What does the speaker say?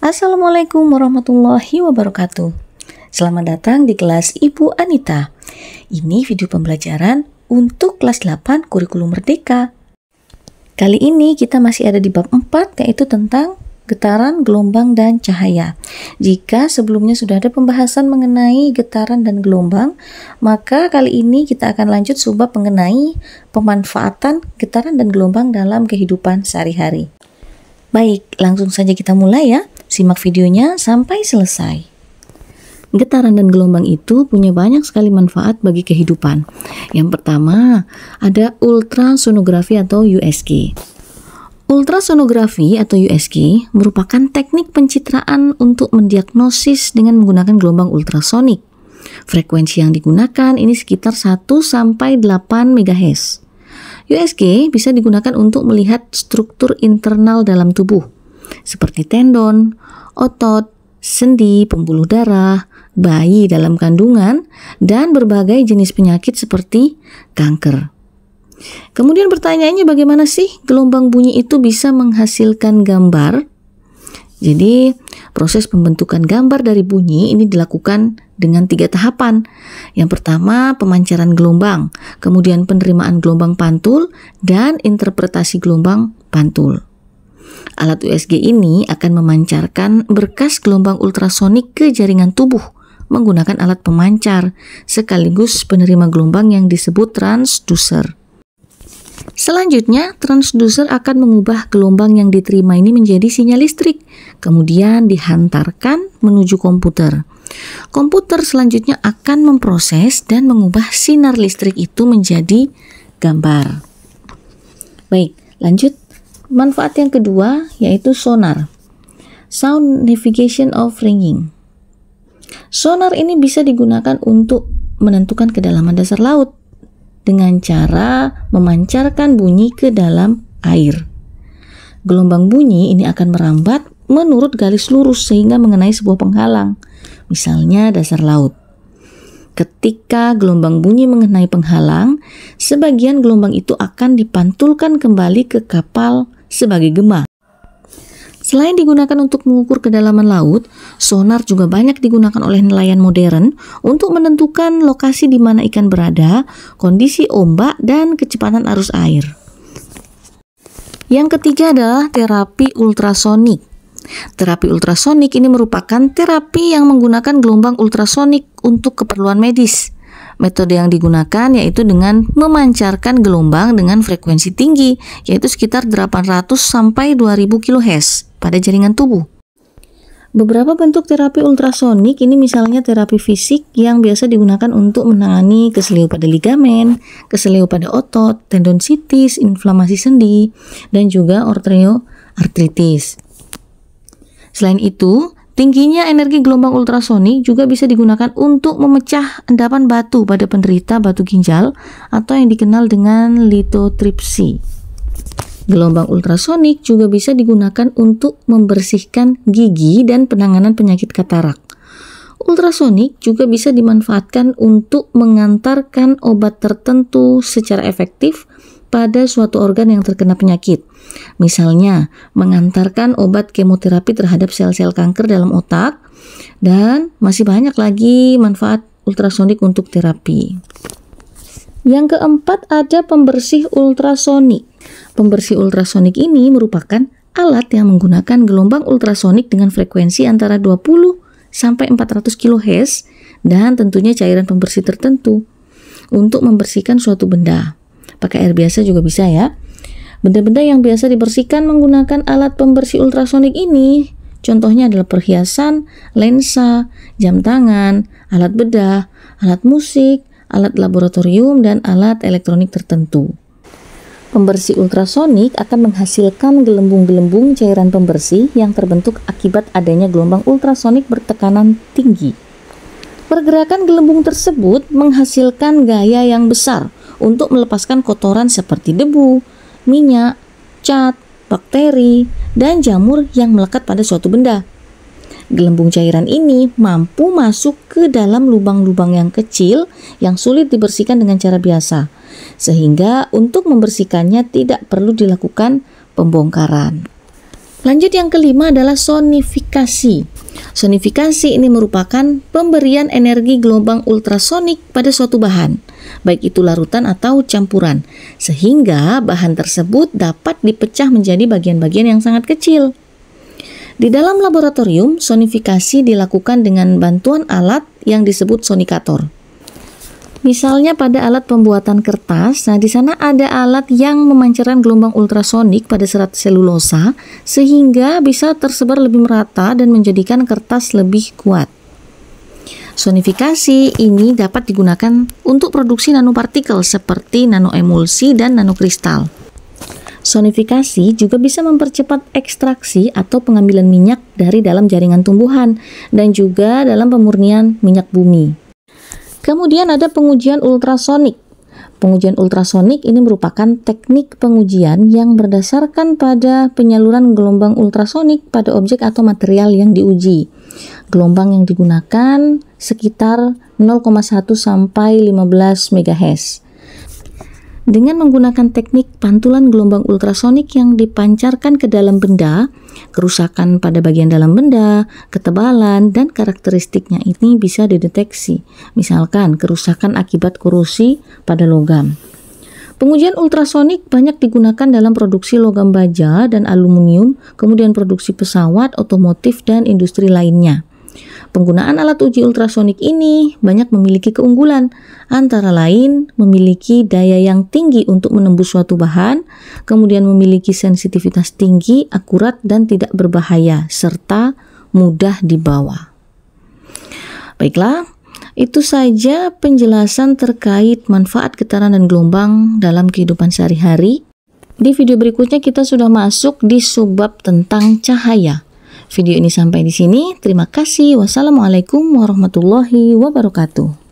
Assalamualaikum warahmatullahi wabarakatuh. Selamat datang di kelas Ibu Anita. Ini video pembelajaran untuk kelas 8 Kurikulum Merdeka. Kali ini kita masih ada di bab 4, yaitu tentang getaran, gelombang, dan cahaya. Jika sebelumnya sudah ada pembahasan mengenai getaran dan gelombang, maka kali ini kita akan lanjut subbab mengenai pemanfaatan getaran dan gelombang dalam kehidupan sehari-hari. Baik, langsung saja kita mulai ya. Simak videonya sampai selesai. Getaran dan gelombang itu punya banyak sekali manfaat bagi kehidupan. Yang pertama, ada ultrasonografi atau USG. Ultrasonografi atau USG merupakan teknik pencitraan untuk mendiagnosis dengan menggunakan gelombang ultrasonik. Frekuensi yang digunakan ini sekitar 1-8 MHz. USG bisa digunakan untuk melihat struktur internal dalam tubuh, seperti tendon, otot, sendi, pembuluh darah, bayi dalam kandungan, dan berbagai jenis penyakit seperti kanker. Kemudian pertanyaannya, bagaimana sih gelombang bunyi itu bisa menghasilkan gambar? Jadi proses pembentukan gambar dari bunyi ini dilakukan dengan 3 tahapan. Yang pertama, pemancaran gelombang, kemudian penerimaan gelombang pantul, dan interpretasi gelombang pantul. Alat USG ini akan memancarkan berkas gelombang ultrasonik ke jaringan tubuh menggunakan alat pemancar sekaligus penerima gelombang yang disebut transducer. Selanjutnya, transducer akan mengubah gelombang yang diterima ini menjadi sinyal listrik, kemudian dihantarkan menuju komputer. Komputer selanjutnya akan memproses dan mengubah sinar listrik itu menjadi gambar. Baik, lanjut. Manfaat yang kedua yaitu sonar. Sound navigation of ringing. Sonar ini bisa digunakan untuk menentukan kedalaman dasar laut dengan cara memancarkan bunyi ke dalam air. Gelombang bunyi ini akan merambat menurut garis lurus sehingga mengenai sebuah penghalang, misalnya dasar laut. Ketika gelombang bunyi mengenai penghalang, sebagian gelombang itu akan dipantulkan kembali ke kapal sebagai gema. Selain digunakan untuk mengukur kedalaman laut, sonar juga banyak digunakan oleh nelayan modern untuk menentukan lokasi di mana ikan berada, kondisi ombak, dan kecepatan arus air. Yang ketiga adalah terapi ultrasonik. Terapi ultrasonik ini merupakan terapi yang menggunakan gelombang ultrasonik untuk keperluan medis. Metode yang digunakan yaitu dengan memancarkan gelombang dengan frekuensi tinggi, yaitu sekitar 800 sampai 2000 kHz pada jaringan tubuh. Beberapa bentuk terapi ultrasonik ini misalnya terapi fisik yang biasa digunakan untuk menangani keseleo pada ligamen, keseleo pada otot, tendonsitis, inflamasi sendi, dan juga osteoartritis. Selain itu, tingginya energi gelombang ultrasonik juga bisa digunakan untuk memecah endapan batu pada penderita batu ginjal atau yang dikenal dengan litotripsi. Gelombang ultrasonik juga bisa digunakan untuk membersihkan gigi dan penanganan penyakit katarak. Ultrasonik juga bisa dimanfaatkan untuk mengantarkan obat tertentu secara efektif pada suatu organ yang terkena penyakit. Misalnya, mengantarkan obat kemoterapi terhadap sel-sel kanker dalam otak, dan masih banyak lagi manfaat ultrasonik untuk terapi. Yang keempat ada pembersih ultrasonik. Pembersih ultrasonik ini merupakan alat yang menggunakan gelombang ultrasonik dengan frekuensi antara 20 sampai 400 kHz dan tentunya cairan pembersih tertentu untuk membersihkan suatu benda. Pakai air biasa juga bisa ya. Benda-benda yang biasa dibersihkan menggunakan alat pembersih ultrasonik ini contohnya adalah perhiasan, lensa, jam tangan, alat bedah, alat musik, alat laboratorium, dan alat elektronik tertentu. Pembersih ultrasonik akan menghasilkan gelembung-gelembung cairan pembersih yang terbentuk akibat adanya gelombang ultrasonik bertekanan tinggi. Pergerakan gelembung tersebut menghasilkan gaya yang besar untuk melepaskan kotoran seperti debu, minyak, cat, bakteri, dan jamur yang melekat pada suatu benda. Gelembung cairan ini mampu masuk ke dalam lubang-lubang yang kecil yang sulit dibersihkan dengan cara biasa, sehingga untuk membersihkannya tidak perlu dilakukan pembongkaran. Lanjut, yang kelima adalah sonifikasi. Sonifikasi ini merupakan pemberian energi gelombang ultrasonik pada suatu bahan, baik itu larutan atau campuran, sehingga bahan tersebut dapat dipecah menjadi bagian-bagian yang sangat kecil. Di dalam laboratorium, sonifikasi dilakukan dengan bantuan alat yang disebut sonikator. Misalnya pada alat pembuatan kertas, di sana ada alat yang memancarkan gelombang ultrasonik pada serat selulosa sehingga bisa tersebar lebih merata dan menjadikan kertas lebih kuat. Sonifikasi ini dapat digunakan untuk produksi nanopartikel seperti nanoemulsi dan nanokristal. Sonifikasi juga bisa mempercepat ekstraksi atau pengambilan minyak dari dalam jaringan tumbuhan dan juga dalam pemurnian minyak bumi. Kemudian ada pengujian ultrasonik. Pengujian ultrasonik ini merupakan teknik pengujian yang berdasarkan pada penyaluran gelombang ultrasonik pada objek atau material yang diuji. Gelombang yang digunakan sekitar 0,1 sampai 15 MHz. Dengan menggunakan teknik pantulan gelombang ultrasonik yang dipancarkan ke dalam benda, kerusakan pada bagian dalam benda, ketebalan, dan karakteristiknya ini bisa dideteksi. Misalkan kerusakan akibat korosi pada logam. Pengujian ultrasonik banyak digunakan dalam produksi logam baja dan aluminium, kemudian produksi pesawat, otomotif, dan industri lainnya. Penggunaan alat uji ultrasonik ini banyak memiliki keunggulan, antara lain memiliki daya yang tinggi untuk menembus suatu bahan, kemudian memiliki sensitivitas tinggi, akurat, dan tidak berbahaya, serta mudah dibawa. Baiklah, itu saja penjelasan terkait manfaat getaran dan gelombang dalam kehidupan sehari-hari. Di video berikutnya kita sudah masuk di subbab tentang cahaya. Video ini sampai di sini. Terima kasih. Wassalamualaikum warahmatullahi wabarakatuh.